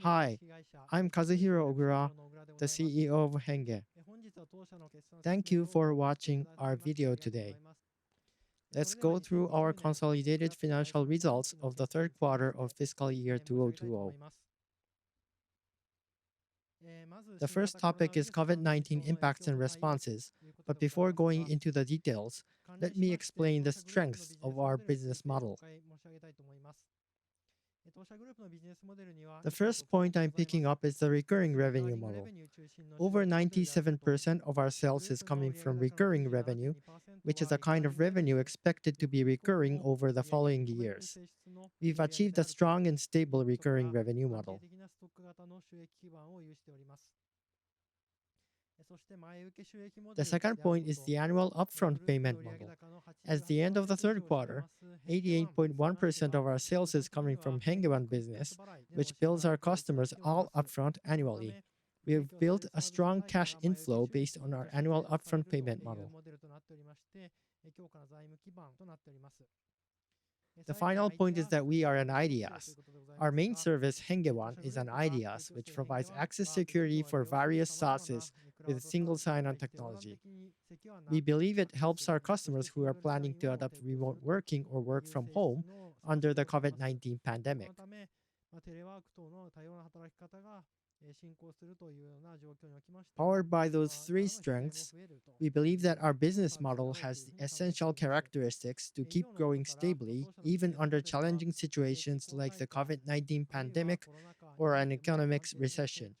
Hi, I'm Kazuhiro Ogura, the CEO of HENNGE. Thank you for watching our video today. Let's go through our consolidated financial results of the third quarter of fiscal year 2020. The first topic is COVID-19 impacts and responses, but before going into the details, let me explain the strengths of our business model. The first point I'm picking up is the recurring revenue model. Over 97% of our sales is coming from recurring revenue, which is a kind of revenue expected to be recurring over the following years. We've achieved a strong and stable recurring revenue model. The second point is the annual upfront payment model. At the end of the third quarter, 88.1% of our sales is coming from HENNGE business, which bills our customers all upfront annually. We have built a strong cash inflow based on our annual upfront payment model. The final point is that we are an IDaaS. Our main service, HENNGE is an IDaaS, which provides access security for various SaaSes with single sign-on technology. We believe it helps our customers who are planning to adopt remote working or work from home under the COVID-19 pandemic. Powered by those three strengths, we believe that our business model has the essential characteristics to keep growing stably even under challenging situations like the COVID-19 pandemic or an economic recession.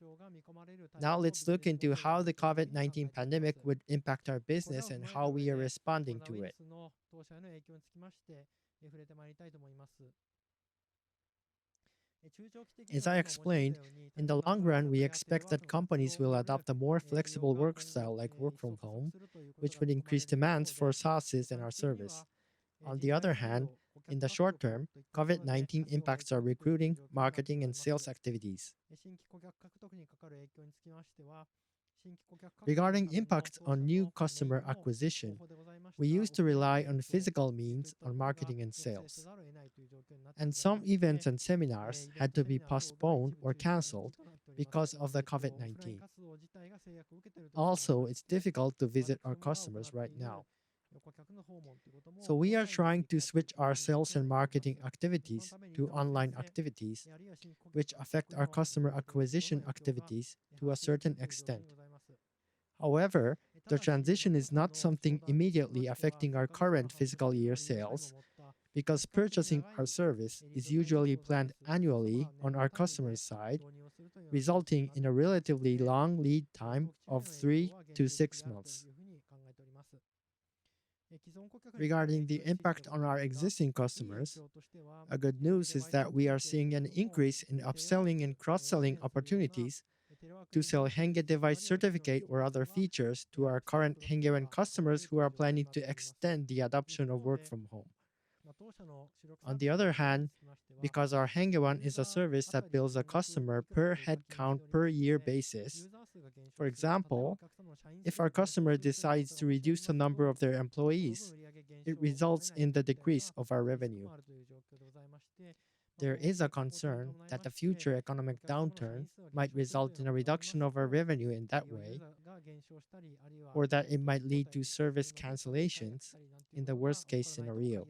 Now let's look into how the COVID-19 pandemic would impact our business and how we are responding to it. As I explained, in the long run, we expect that companies will adopt a more flexible work style like work from home, which would increase demands for SaaSes and our service. On the other hand, in the short term, COVID-19 impacts our recruiting, marketing, and sales activities. Regarding impacts on new customer acquisition, we used to rely on physical means on marketing and sales. And some events and seminars had to be postponed or canceled because of the COVID-19. Also, it's difficult to visit our customers right now. So we are trying to switch our sales and marketing activities to online activities, which affect our customer acquisition activities to a certain extent. However, the transition is not something immediately affecting our current fiscal year sales, because purchasing our service is usually planned annually on our customer's side, resulting in a relatively long lead time of 3 to 6 months. Regarding the impact on our existing customers, a good news is that we are seeing an increase in upselling and cross-selling opportunities to sell HENNGE device certificate or other features to our current HENNGE customers who are planning to extend the adoption of work from home. On the other hand, because our HENNGE is a service that bills a customer per head count per year basis, for example, if our customer decides to reduce the number of their employees, it results in the decrease of our revenue. There is a concern that a future economic downturn might result in a reduction of our revenue in that way, or that it might lead to service cancellations in the worst-case scenario.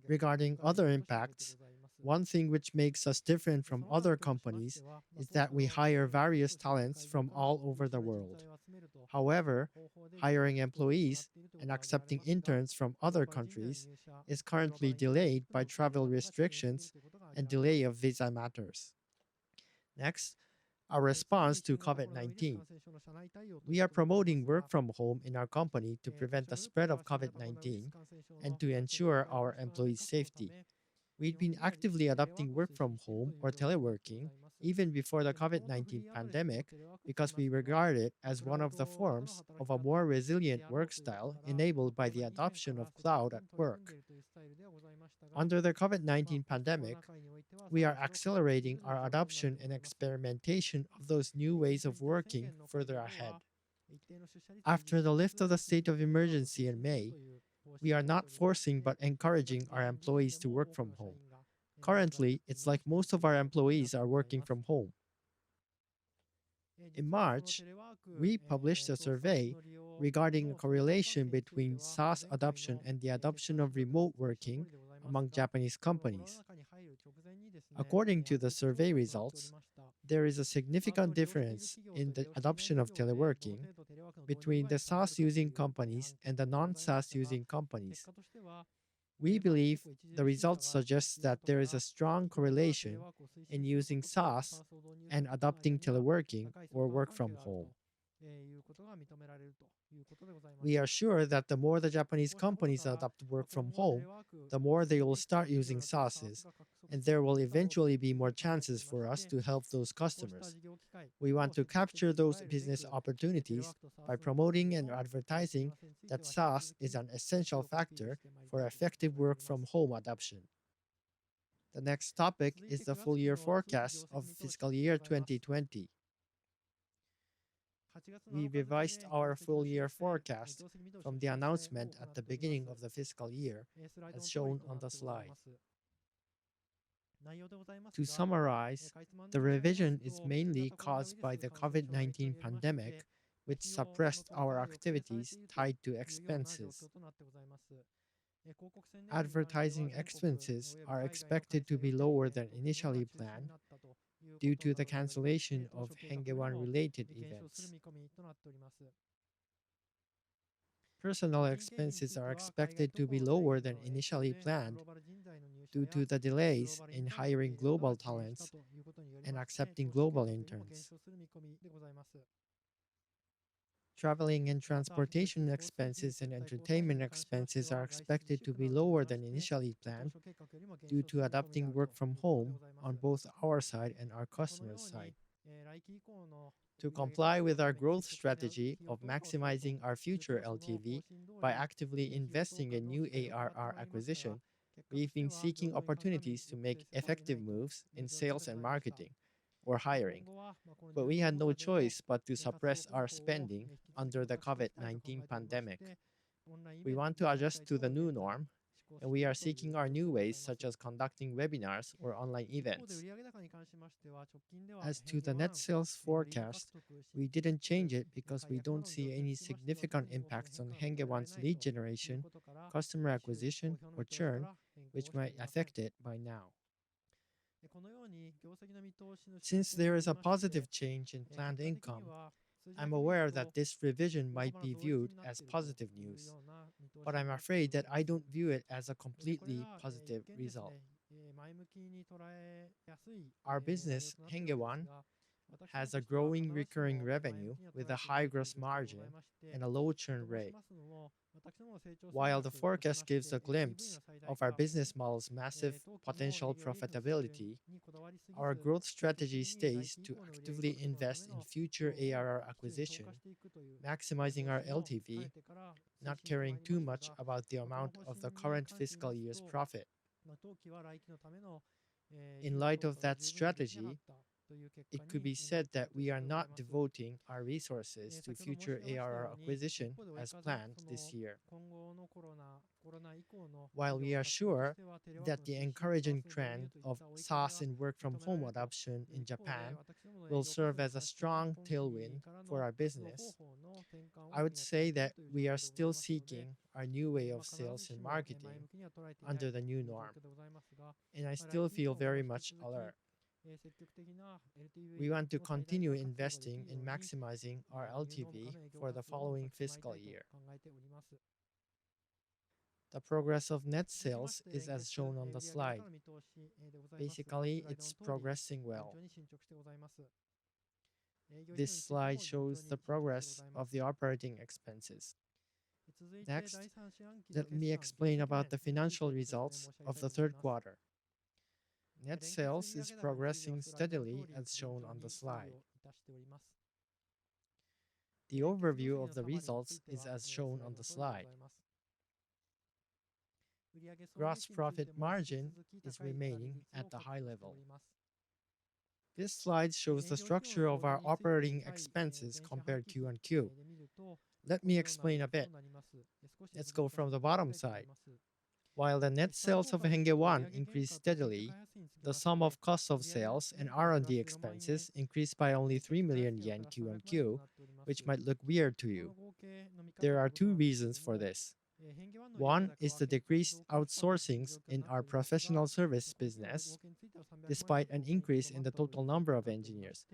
Regarding other impacts, one thing which makes us different from other companies is that we hire various talents from all over the world. However, hiring employees and accepting interns from other countries is currently delayed by travel restrictions and delay of visa matters. Next, our response to COVID-19. We are promoting work from home in our company to prevent the spread of COVID-19 and to ensure our employees' safety. We've been actively adopting work from home or teleworking even before the COVID-19 pandemic because we regard it as one of the forms of a more resilient work style enabled by the adoption of cloud at work. Under the COVID-19 pandemic, we are accelerating our adoption and experimentation of those new ways of working further ahead. After the lift of the state of emergency in May, we are not forcing but encouraging our employees to work from home. Currently, it's like most of our employees are working from home. In March, we published a survey regarding a correlation between SaaS adoption and the adoption of remote working among Japanese companies. According to the survey results, there is a significant difference in the adoption of teleworking between the SaaS using companies and the non SaaS using companies. We believe the results suggest that there is a strong correlation in using SaaS and adopting teleworking or work from home. We are sure that the more the Japanese companies adopt work from home, the more they will start using SaaSes, and there will eventually be more chances for us to help those customers. We want to capture those business opportunities by promoting and advertising that SaaS is an essential factor for effective work from home adoption. The next topic is the full year forecast of fiscal year 2020. We revised our full year forecast from the announcement at the beginning of the fiscal year, as shown on the slide. To summarize, the revision is mainly caused by the COVID-19 pandemic, which suppressed our activities tied to expenses. Advertising expenses are expected to be lower than initially planned due to the cancellation of HENNGE related events. Personnel expenses are expected to be lower than initially planned due to the delays in hiring global talents and accepting global interns. Traveling and transportation expenses and entertainment expenses are expected to be lower than initially planned due to adopting work from home on both our side and our customers' side. To comply with our growth strategy of maximizing our future LTV by actively investing in new ARR acquisition, we've been seeking opportunities to make effective moves in sales and marketing or hiring, but we had no choice but to suppress our spending under the COVID-19 pandemic. We want to adjust to the new norm, and we are seeking our new ways such as conducting webinars or online events. As to the net sales forecast, we didn't change it because we don't see any significant impacts on HENNGE One's lead generation, customer acquisition, or churn, which might affect it by now. Since there is a positive change in planned income, I'm aware that this revision might be viewed as positive news, but I'm afraid that I don't view it as a completely positive result. Our business, HENNGE One, has a growing recurring revenue with a high gross margin and a low churn rate. While the forecast gives a glimpse of our business model's massive potential profitability, our growth strategy stays to actively invest in future ARR acquisition, maximizing our LTV, not caring too much about the amount of the current fiscal year's profit. In light of that strategy, it could be said that we are not devoting our resources to future ARR acquisition as planned this year. While we are sure that the encouraging trend of SaaS and work from home adoption in Japan will serve as a strong tailwind for our business, I would say that we are still seeking our new way of sales and marketing under the new norm, and I still feel very much alert. We want to continue investing in maximizing our LTV for the following fiscal year. The progress of net sales is as shown on the slide. Basically, it's progressing well. This slide shows the progress of the operating expenses. Next, let me explain about the financial results of the third quarter. Net sales is progressing steadily as shown on the slide. The overview of the results is as shown on the slide. Gross profit margin is remaining at the high level. This slide shows the structure of our operating expenses compared Q on Q. Let me explain a bit. Let's go from the bottom side. While the net sales of HENNGE One increased steadily, The sum of cost of sales and R&D expenses increased by only 3 million yen Q on Q, which might look weird to you. There are two reasons for this. One is the decreased outsourcings in our professional service business, despite an increase in the total number of engineers.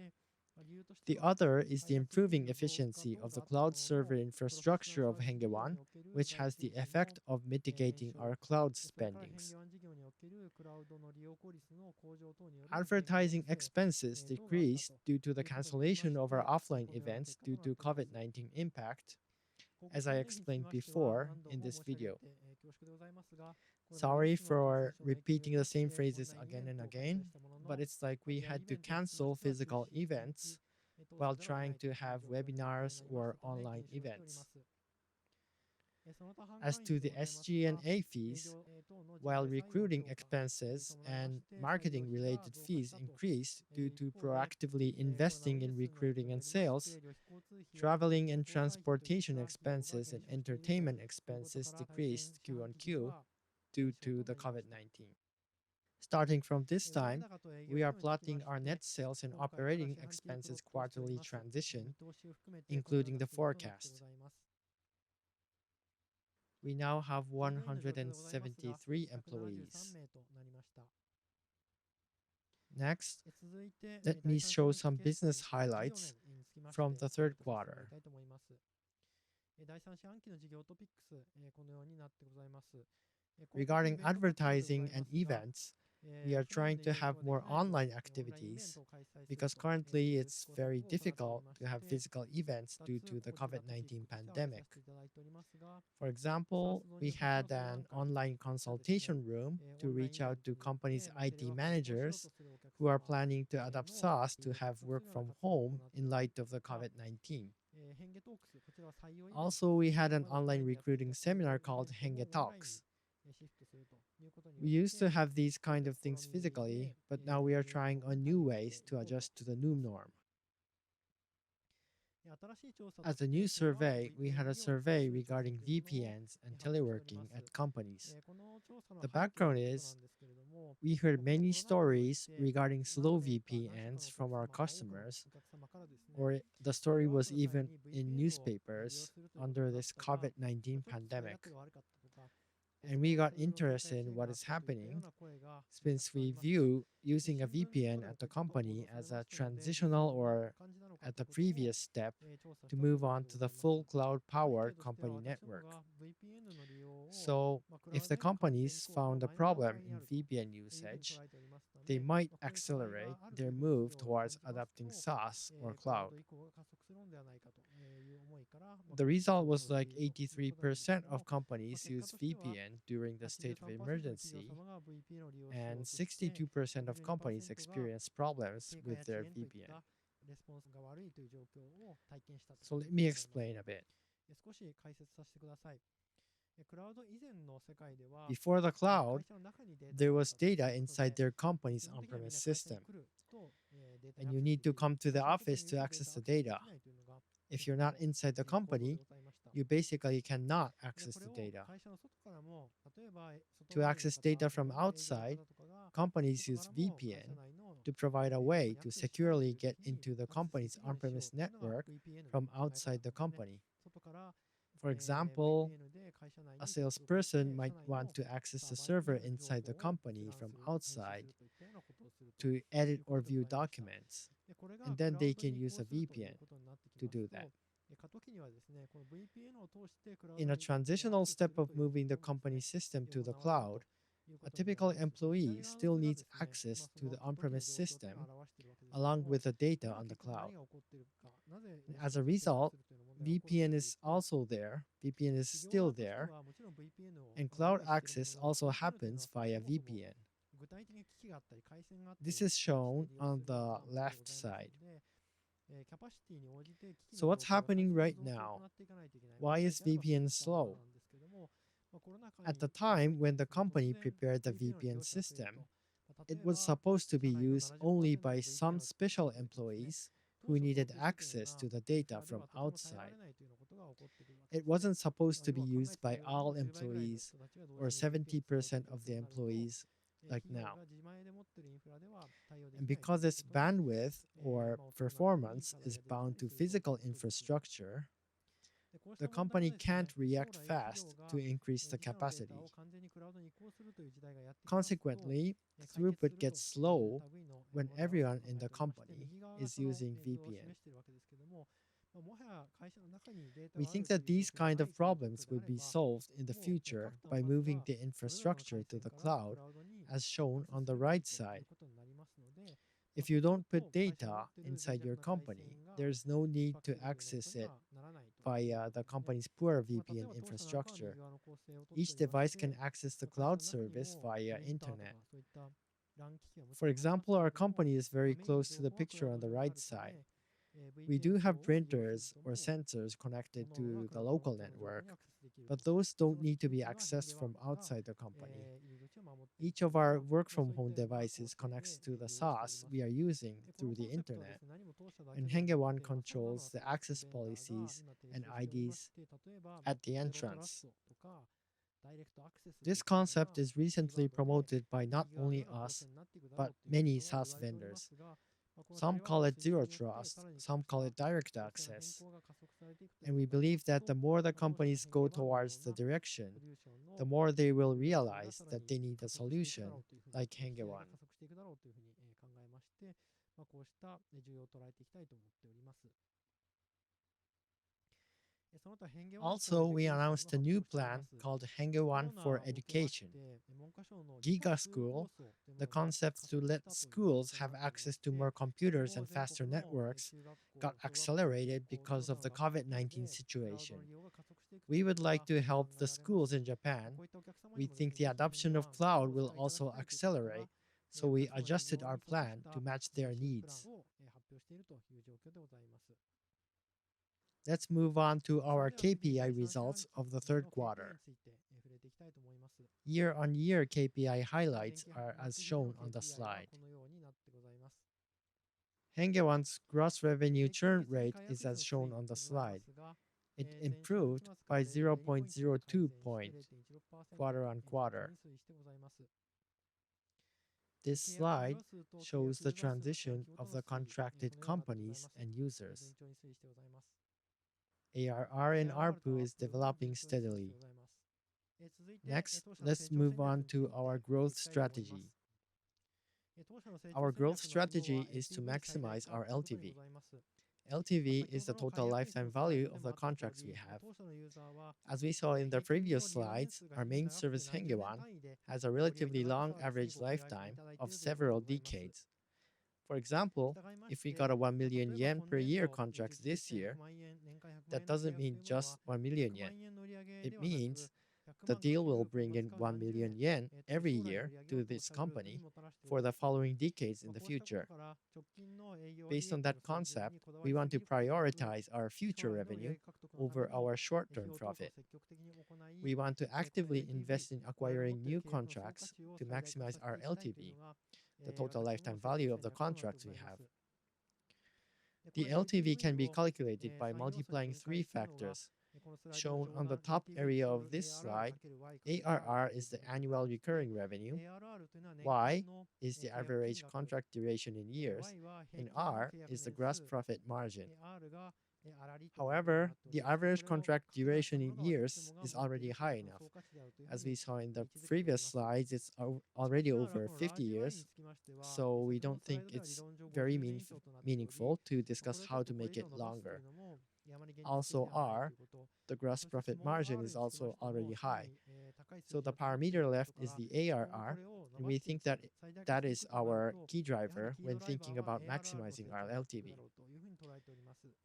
The other is the improving efficiency of the cloud server infrastructure of HENNGE One, which has the effect of mitigating our cloud spendings. Advertising expenses decreased due to the cancellation of our offline events due to COVID-19 impact, as I explained before in this video. Sorry for repeating the same phrases again and again, but it's like we had to cancel physical events while trying to have webinars or online events. As to the SG&A fees, while recruiting expenses and marketing related fees increased due to proactively investing in recruiting and sales, traveling and transportation expenses and entertainment expenses decreased Q on Q due to the COVID-19. Starting from this time, we are plotting our net sales and operating expenses quarterly transition, including the forecast. We now have 173 employees. Next, let me show some business highlights from the third quarter. Regarding advertising and events, we are trying to have more online activities because currently it's very difficult to have physical events due to the COVID-19 pandemic. For example, we had an online consultation room to reach out to companies' IT managers who are planning to adopt SaaS to have work from home in light of the COVID-19. Also, we had an online recruiting seminar called HENNGE Talks. We used to have these kind of things physically, but now we are trying on new ways to adjust to the new norm. As a new survey, we had a survey regarding VPNs and teleworking at companies. The background is we heard many stories regarding slow VPNs from our customers, or the story was even in newspapers under this COVID-19 pandemic. And we got interested in what is happening since we view using a VPN at the company as a transitional or at the previous step to move on to the full cloud-powered company network. So if the companies found a problem in VPN usage, they might accelerate their move towards adopting SaaS or cloud. The result was like 83% of companies used VPN during the state of emergency, and 62% of companies experienced problems with their VPN. So let me explain a bit. Before the cloud, there was data inside their company's on-premise system, and you need to come to the office to access the data. If you're not inside the company, you basically cannot access the data. To access data from outside, companies use VPN to provide a way to securely get into the company's on-premise network from outside the company. For example, a salesperson might want to access a server inside the company from outside to edit or view documents, and then they can use a VPN to do that. In a transitional step of moving the company system to the cloud, a typical employee still needs access to the on-premise system along with the data on the cloud. As a result, VPN is still there, and cloud access also happens via VPN. This is shown on the left side. So what's happening right now? Why is VPN slow? At the time when the company prepared the VPN system, it was supposed to be used only by some special employees who needed access to the data from outside. It wasn't supposed to be used by all employees or 70% of the employees like now. And because its bandwidth or performance is bound to physical infrastructure, the company can't react fast to increase the capacity. Consequently, throughput gets slow when everyone in the company is using VPN. We think that these kind of problems will be solved in the future by moving the infrastructure to the cloud, as shown on the right side. If you don't put data inside your company, there's no need to access it via the company's poor VPN infrastructure. Each device can access the cloud service via internet. For example, our company is very close to the picture on the right side. We do have printers or sensors connected to the local network, but those don't need to be accessed from outside the company. Each of our work from home devices connects to the SaaS we are using through the internet, and HENNGE One controls the access policies and IDs at the entrance. This concept is recently promoted by not only us, but many SaaS vendors. Some call it zero trust, some call it direct access. And we believe that the more the companies go towards the direction, the more they will realize that they need a solution like HENNGE One. Also, we announced a new plan called HENNGE One for Education. Giga School, the concept to let schools have access to more computers and faster networks, got accelerated because of the COVID-19 situation. We would like to help the schools in Japan. We think the adoption of cloud will also accelerate, so we adjusted our plan to match their needs. Let's move on to our KPI results of the third quarter. Year-on-year KPI highlights are as shown on the slide. HENNGE One's gross revenue churn rate is as shown on the slide. It improved by 0.02 points quarter on quarter. This slide shows the transition of the contracted companies and users. ARR and ARPU is developing steadily. Next, let's move on to our growth strategy. Our growth strategy is to maximize our LTV. LTV is the total lifetime value of the contracts we have. As we saw in the previous slides, our main service HENNGE One has a relatively long average lifetime of several decades. For example, if we got a 1 million yen per year contracts this year, that doesn't mean just 1 million yen. It means the deal will bring in 1 million yen every year to this company for the following decades in the future. Based on that concept, we want to prioritize our future revenue over our short-term profit. We want to actively invest in acquiring new contracts to maximize our LTV, the total lifetime value of the contracts we have. The LTV can be calculated by multiplying three factors. Shown on the top area of this slide, ARR is the annual recurring revenue, Y is the average contract duration in years, and R is the gross profit margin. However, the average contract duration in years is already high enough. As we saw in the previous slides, it's already over 50 years, so we don't think it's very meaningful to discuss how to make it longer. Also R, the gross profit margin is also already high. So the parameter left is the ARR, and we think that that is our key driver when thinking about maximizing our LTV.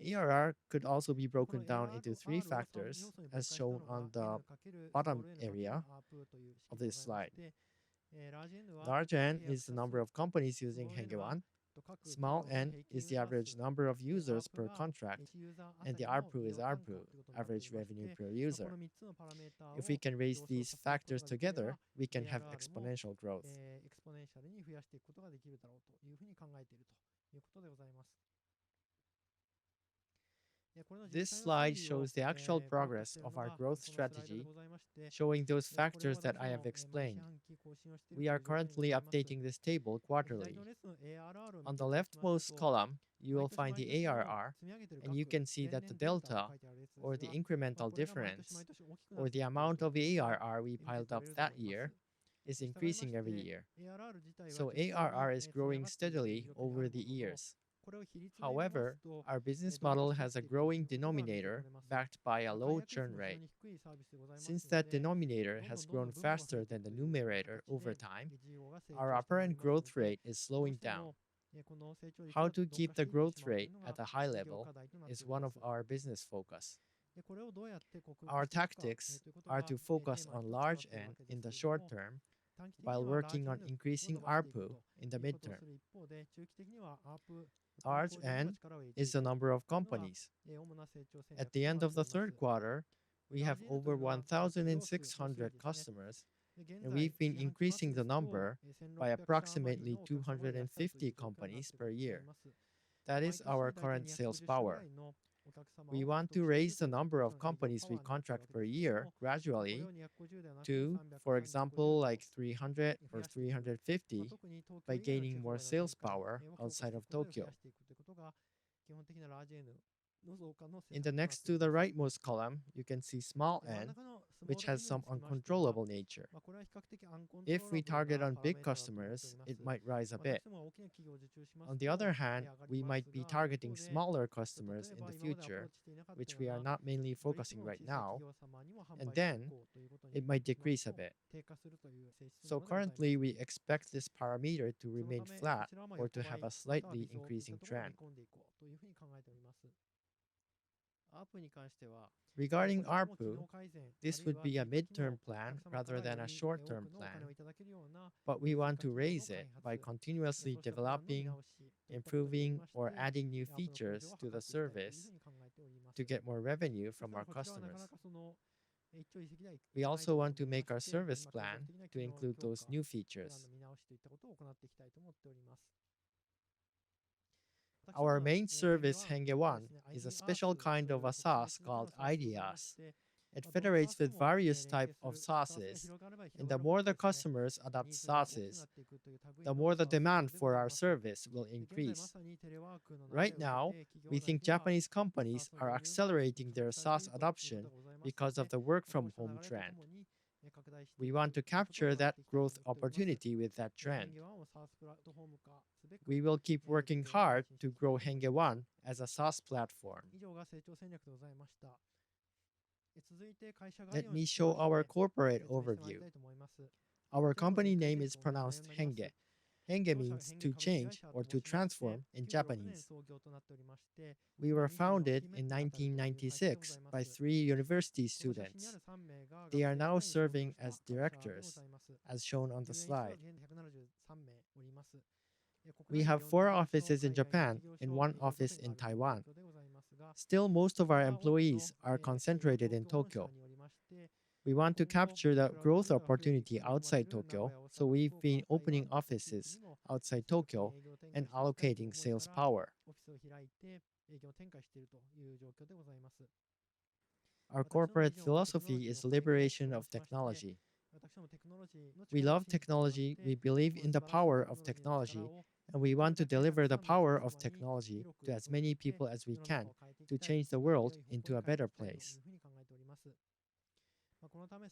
ARR could also be broken down into three factors, as shown on the bottom area of this slide. Large N is the number of companies using HENNGE One. Small n is the average number of users per contract, and the ARPU is ARPU, average revenue per user. If we can raise these factors together, we can have exponential growth. This slide shows the actual progress of our growth strategy, showing those factors that I have explained. We are currently updating this table quarterly. On the leftmost column, you will find the ARR, and you can see that the delta, or the incremental difference, or the amount of ARR we piled up that year, is increasing every year. So ARR is growing steadily over the years. However, our business model has a growing denominator backed by a low churn rate. Since that denominator has grown faster than the numerator over time, our apparent growth rate is slowing down. How to keep the growth rate at a high level is one of our business focus. Our tactics are to focus on large N in the short term while working on increasing ARPU in the midterm. Large N is the number of companies. At the end of the third quarter, we have over 1,600 customers, and we've been increasing the number by approximately 250 companies per year. That is our current sales power. We want to raise the number of companies we contract per year gradually to, for example, like 300 or 350 by gaining more sales power outside of Tokyo. In the next to the rightmost column, you can see small n, which has some uncontrollable nature. If we target on big customers, it might rise a bit. On the other hand, we might be targeting smaller customers in the future, which we are not mainly focusing right now, and then it might decrease a bit. So currently, we expect this parameter to remain flat or to have a slightly increasing trend. Regarding ARPU, this would be a midterm plan rather than a short-term plan, but we want to raise it by continuously developing, improving, or adding new features to the service to get more revenue from our customers. We also want to make our service plan to include those new features. Our main service, HENNGE One, is a special kind of a SaaS called IDEAS. It federates with various types of SaaSes, and the more the customers adopt SaaSes, the more the demand for our service will increase. Right now, we think Japanese companies are accelerating their SaaS adoption because of the work-from-home trend. We want to capture that growth opportunity with that trend. We will keep working hard to grow HENNGE One as a SaaS platform. Let me show our corporate overview. Our company name is pronounced HENNGE. HENNGE means to change or to transform in Japanese. We were founded in 1996 by 3 university students. They are now serving as directors, as shown on the slide. We have 4 offices in Japan and 1 office in Taiwan. Still, most of our employees are concentrated in Tokyo. We want to capture the growth opportunity outside Tokyo, so we've been opening offices outside Tokyo and allocating sales power. Our corporate philosophy is liberation of technology. We love technology, we believe in the power of technology, and we want to deliver the power of technology to as many people as we can to change the world into a better place.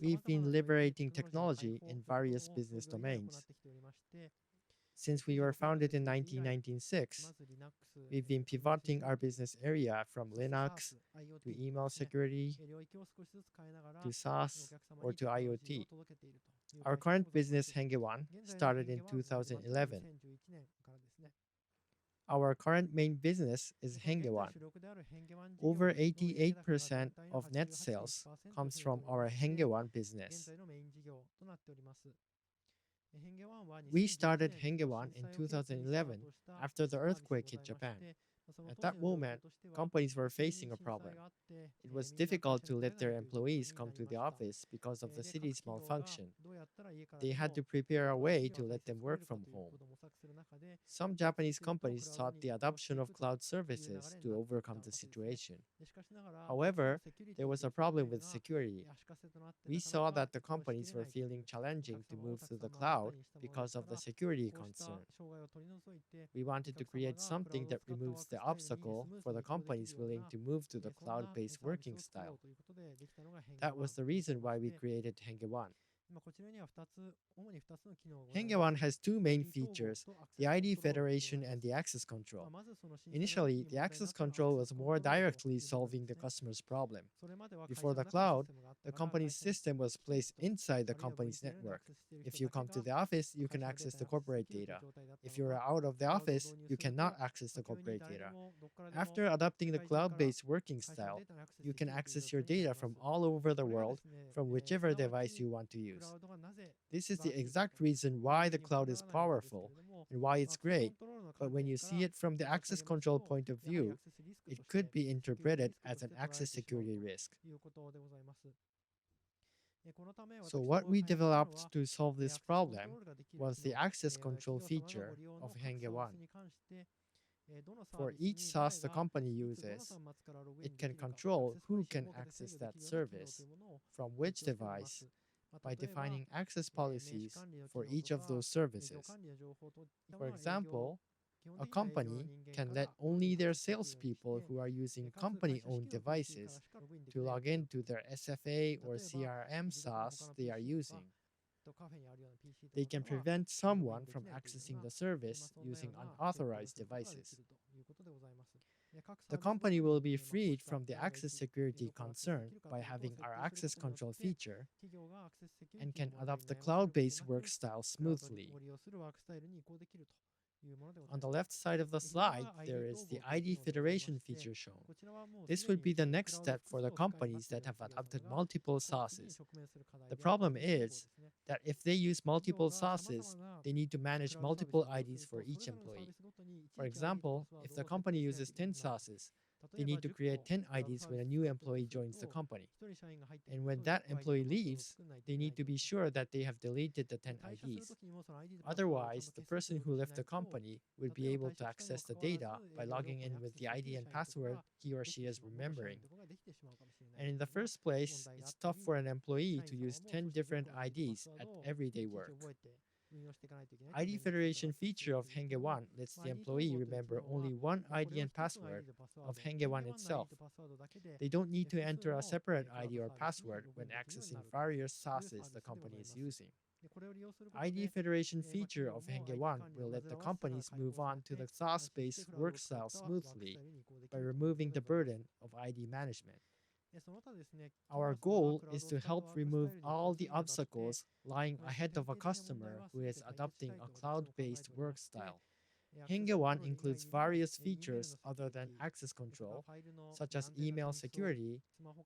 We've been liberating technology in various business domains. Since we were founded in 1996, we've been pivoting our business area from Linux to email security to SaaS or to IoT. Our current business, HENNGE One, started in 2011. Our current main business is HENNGE One. Over 88% of net sales comes from our HENNGE One business. We started HENNGE One in 2011 after the earthquake hit Japan. At that moment, companies were facing a problem. It was difficult to let their employees come to the office because of the city's malfunction. They had to prepare a way to let them work from home. Some Japanese companies sought the adoption of cloud services to overcome the situation. However, there was a problem with security. We saw that the companies were feeling challenging to move to the cloud because of the security concern. We wanted to create something that removes the obstacle for the companies willing to move to the cloud-based working style. That was the reason why we created HENNGE One. HENNGE One has two main features, the ID federation and the access control. Initially, the access control was more directly solving the customer's problem. Before the cloud, the company's system was placed inside the company's network. If you come to the office, you can access the corporate data. If you are out of the office, you cannot access the corporate data. After adopting the cloud-based working style, you can access your data from all over the world from whichever device you want to use. This is the exact reason why the cloud is powerful and why it's great, but when you see it from the access control point of view, it could be interpreted as an access security risk. So what we developed to solve this problem was the access control feature of HENNGE One. For each SaaS the company uses, it can control who can access that service from which device by defining access policies for each of those services. For example, a company can let only their salespeople who are using company-owned devices to log into their SFA or CRM SaaS they are using. They can prevent someone from accessing the service using unauthorized devices. The company will be freed from the access security concern by having our access control feature and can adopt the cloud-based work style smoothly. On the left side of the slide, there is the ID federation feature shown. This would be the next step for the companies that have adopted multiple SaaSes. The problem is that if they use multiple SaaSes, they need to manage multiple IDs for each employee. For example, if the company uses 10 SaaSes, they need to create 10 IDs when a new employee joins the company. And when that employee leaves, they need to be sure that they have deleted the 10 IDs. Otherwise, the person who left the company would be able to access the data by logging in with the ID and password he or she is remembering. And in the first place, it's tough for an employee to use 10 different IDs at everyday work. ID federation feature of HENNGE One lets the employee remember only one ID and password of HENNGE One itself. They don't need to enter a separate ID or password when accessing various SaaSes the company is using. ID federation feature of HENNGE One will let the companies move on to the SaaS-based work style smoothly by removing the burden of ID management. Our goal is to help remove all the obstacles lying ahead of a customer who is adopting a cloud-based work style. HENNGE One includes various features other than access control, such as email security,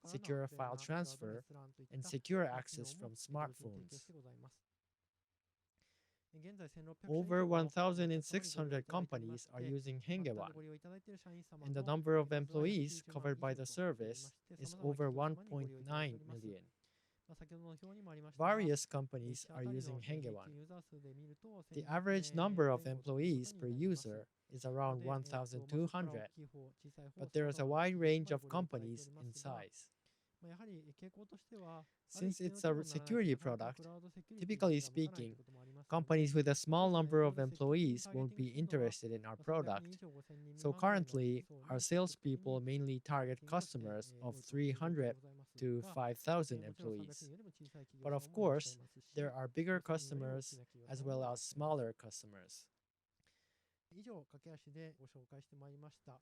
secure file transfer, and secure access from smartphones. Over 1,600 companies are using HENNGE One, and the number of employees covered by the service is over 1.9 million. Various companies are using HENNGE One. The average number of employees per user is around 1,200, but there is a wide range of companies in size. Since it's a security product, typically speaking, companies with a small number of employees won't be interested in our product. So currently, our salespeople mainly target customers of 300 to 5,000 employees. But of course, there are bigger customers as well as smaller customers.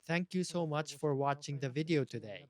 Thank you so much for watching the video today.